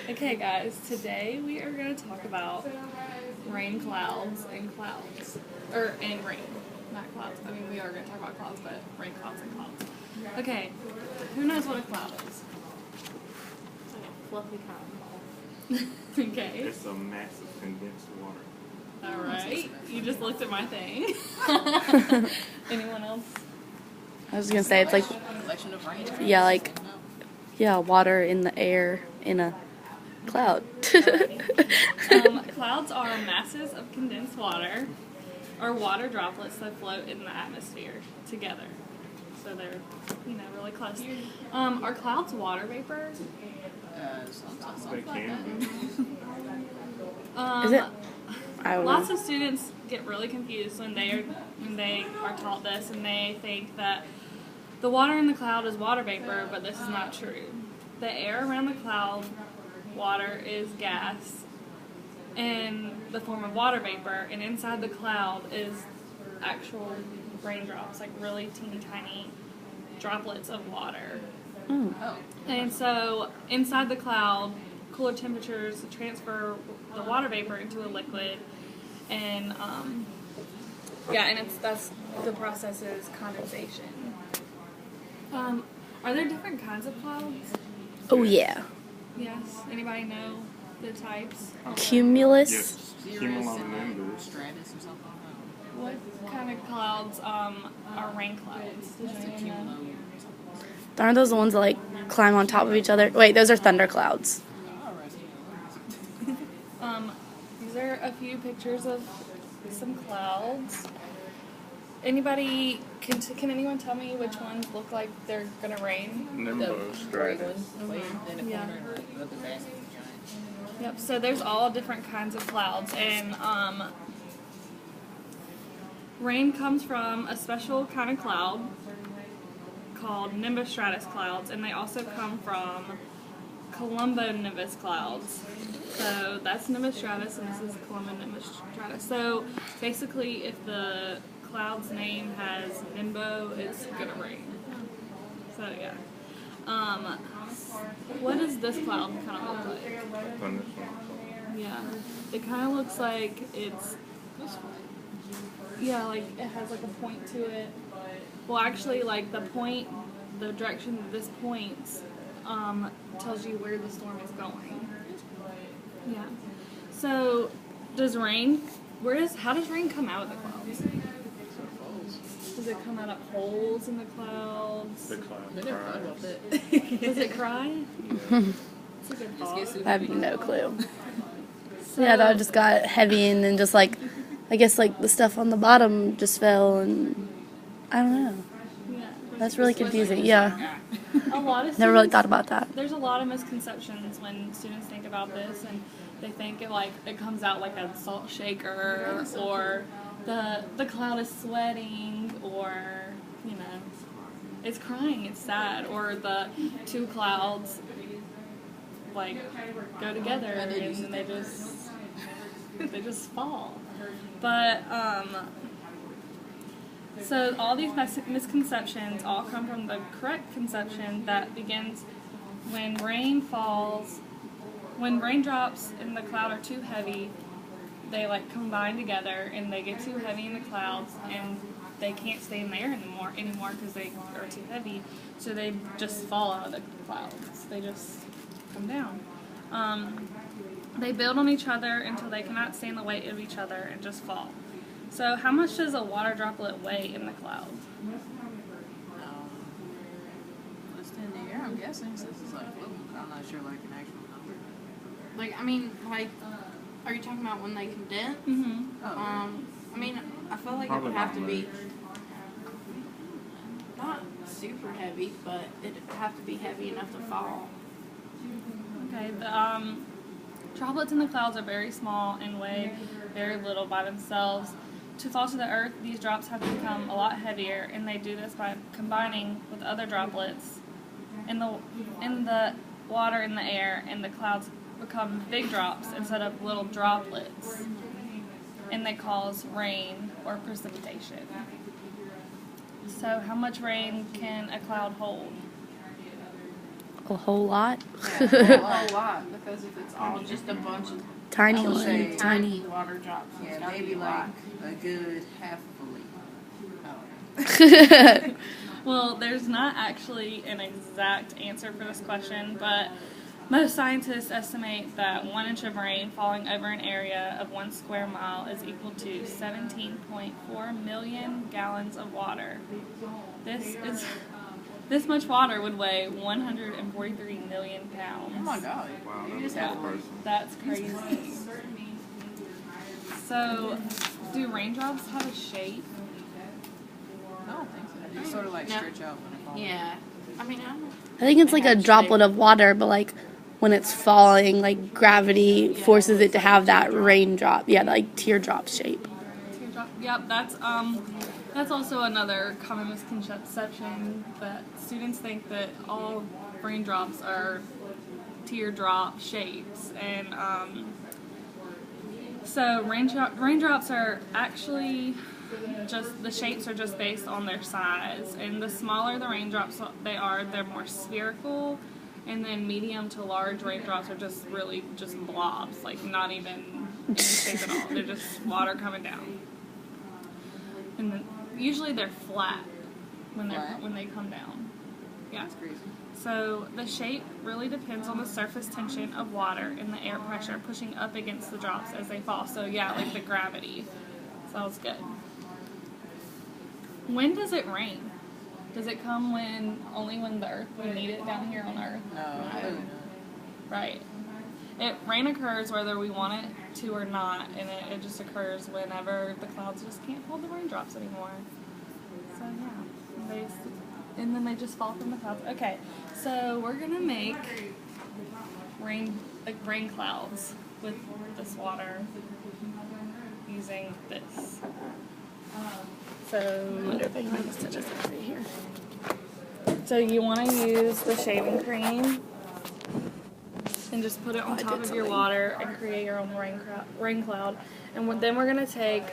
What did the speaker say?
Okay, guys, today we are going to talk about rain clouds and clouds. And rain, not clouds. I mean, we are going to talk about clouds, but rain clouds and clouds. Okay, who knows what a cloud is? Fluffy cotton ball. Okay. It's a massive condensed water. Alright, you just looked at my thing. Anyone else? I was gonna say it's like, Collection of rain. yeah, water in the air in a cloud. Clouds are masses of condensed water or water droplets that float in the atmosphere together. So they're, really close. Are clouds water vapor? Sometimes They can be. Is it? I don't Lots know. of students get really confused when they are taught this, and they think that the water in the cloud is water vapor, but this is not true. The air around the cloud water is gas in the form of water vapor, and inside the cloud is actual raindrops, like really teeny tiny droplets of water. Oh. And so inside the cloud, cooler temperatures transfer the water vapor into a liquid, and that's the process is condensation. Are there different kinds of clouds? Oh yeah, Yes. Anybody know the types? cumulus. Yes, Cirrus cumulonimbus. Stratus or something. What kind of clouds are rain clouds? Does anyone know? Aren't those the ones that like climb on top of each other? Wait, those are thunder clouds. These are a few pictures of some clouds. Anybody can anyone tell me which ones look like they're gonna rain? Nimbo stratus. In the Yeah. corner of the basket. Giant. Yep. So there's all different kinds of clouds, and rain comes from a special kind of cloud called nimbostratus clouds, and they also come from cumulonimbus clouds. So that's nimbostratus, and this is cumulonimbus. So basically, if the cloud's name has nimbo, it's gonna rain. So yeah. What does this cloud kind of look like? Thunderstorm. Yeah, it kind of looks like it's. Yeah, like it has like a point to it. Well, actually, like the direction that this points, tells you where the storm is going. Yeah. So, how does rain come out of the clouds? Does it come out of holes in the clouds? The cloud. They never thought about that. Does it cry? It's a good thought. I have no clue. Yeah, that just got heavy, and then just like, I guess like the stuff on the bottom just fell, and I don't know. Yeah. That's really confusing. Yeah, A lot of never really students- thought about that. There's a lot of misconceptions when students think about this, and they think it comes out like a salt shaker, or the cloud is sweating, or it's crying, it's sad, or the two clouds go together and then they just fall. But so all these misconceptions all come from the correct conception that begins when rain falls. When raindrops in the cloud are too heavy, they combine together and they get too heavy in the clouds, and they can't stay in the air anymore because they are too heavy. So they just fall out of the clouds. They just come down. They build on each other until they cannot stand the weight of each other and just fall. So how much does a water droplet weigh in the cloud? What's in the air? I'm guessing since it's floating. I'm not sure an actual number. Are you talking about when they condense? Mm-hmm. I feel like Probably it would have to not be not super heavy, but it'd have to be heavy enough to fall. Okay, the droplets in the clouds are very small and weigh very little by themselves. To fall to the earth, these drops have to become a lot heavier, and they do this by combining with other droplets in the water in the air, and the clouds become big drops instead of little droplets, and they cause rain or precipitation. So how much rain can a cloud hold? A whole lot. Yeah, a whole lot, because if it's all just a bunch of Tiny I would one. say Tiny. water drops, it's Yeah, gotta be maybe a like lot. a good half a leaf. Well, there's not actually an exact answer for this question, but most scientists estimate that 1 inch of rain falling over an area of 1 square mile is equal to 17.4 million gallons of water. This much water would weigh 143 million pounds. Oh my god. Wow, You that's just a have person. That's crazy. So, do raindrops have a shape? I don't think so. They just sort of like No. stretch out when it falls. Yeah. I mean, I don't. I think it's They like a have droplet shape. of water, but like when it's falling, like gravity Yeah, forces it it's to like have a that teardrop. raindrop. Yeah, like teardrop shape. Teardrop. Yep, that's also another common misconception that students think that all raindrops are teardrop shapes, and so raindrops are actually just the shapes are just based on their size, and the smaller the raindrops they are, they're more spherical, and then medium to large raindrops are just really just blobs, like not even any shape at all. They're just water coming down. And then usually they're flat when Flat? they come down. Yeah. That's crazy. So the shape really depends on the surface tension of water and the air pressure pushing up against the drops as they fall. So yeah, like the gravity. Sounds good. When does it rain? Does it come only when we need it down here on Earth? No, clearly not. Right. Rain occurs whether we want it to or not, and it just occurs whenever the clouds just can't hold the raindrops anymore. So yeah, and then they just fall from the clouds. Okay, so we're gonna make rain clouds with this water using this. So I wonder if I can set this up right here. So you want to use the shaving cream and just put it on I top did of your something. water and create your own rain cloud. And then we're going to take